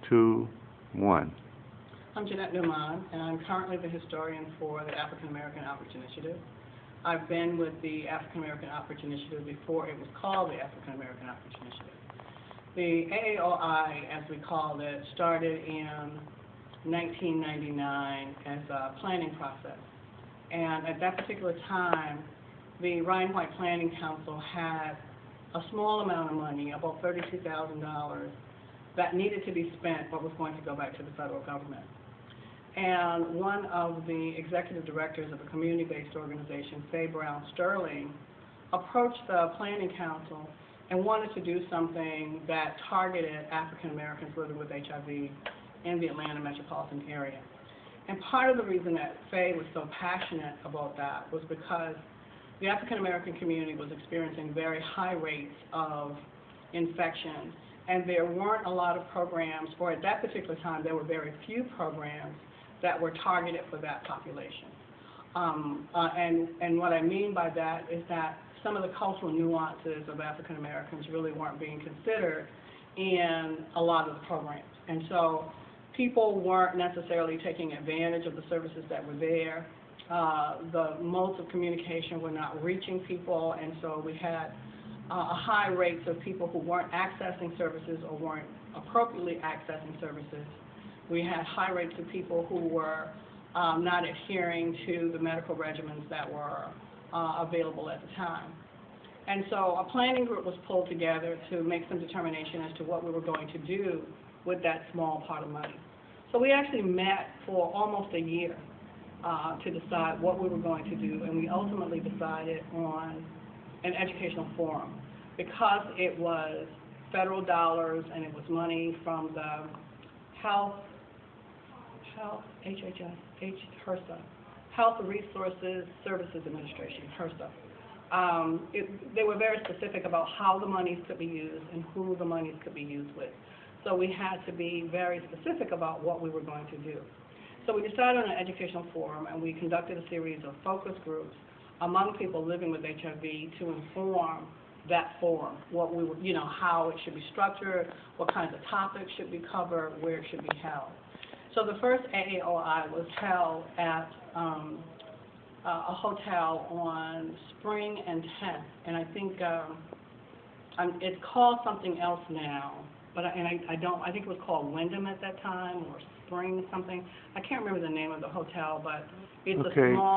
2, 1. I'm Jeanette Newman, and I'm currently the historian for the African American Outreach Initiative. I've been with the African American Outreach Initiative before it was called the African American Outreach Initiative. The AAOI, as we called it, started in 1999 as a planning process. And at that particular time, the Ryan White Planning Council had a small amount of money, about $32,000, that needed to be spent but was going to go back to the federal government. And one of the executive directors of a community-based organization, Faye Brown Sterling, approached the Planning Council and wanted to do something that targeted African Americans living with HIV in the Atlanta metropolitan area. And part of the reason that Faye was so passionate about that was because the African American community was experiencing very high rates of infection, and there weren't a lot of programs, or at that particular time there were very few programs that were targeted for that population. And what I mean by that is that some of the cultural nuances of African Americans really weren't being considered in a lot of the programs. And so people weren't necessarily taking advantage of the services that were there. The modes of communication were not reaching people, and so we had a high rates of people who weren't accessing services or weren't appropriately accessing services. We had high rates of people who were not adhering to the medical regimens that were available at the time. And so a planning group was pulled together to make some determination as to what we were going to do with that small pot of money. So we actually met for almost a year to decide what we were going to do, and we ultimately decided on an educational forum because it was federal dollars and it was money from the HRSA, Health Resources Services Administration, HRSA. They were very specific about how the monies could be used and who the monies could be used with. So we had to be very specific about what we were going to do. So we decided on an educational forum, and we conducted a series of focus groups among people living with HIV to inform that forum, what we were, how it should be structured, what kinds of topics should be covered, where it should be held. So the first AAOI was held at a hotel on Spring and 10th, and I think it's called something else now, but I think it was called Wyndham at that time, or Spring something. I can't remember the name of the hotel, but it's a small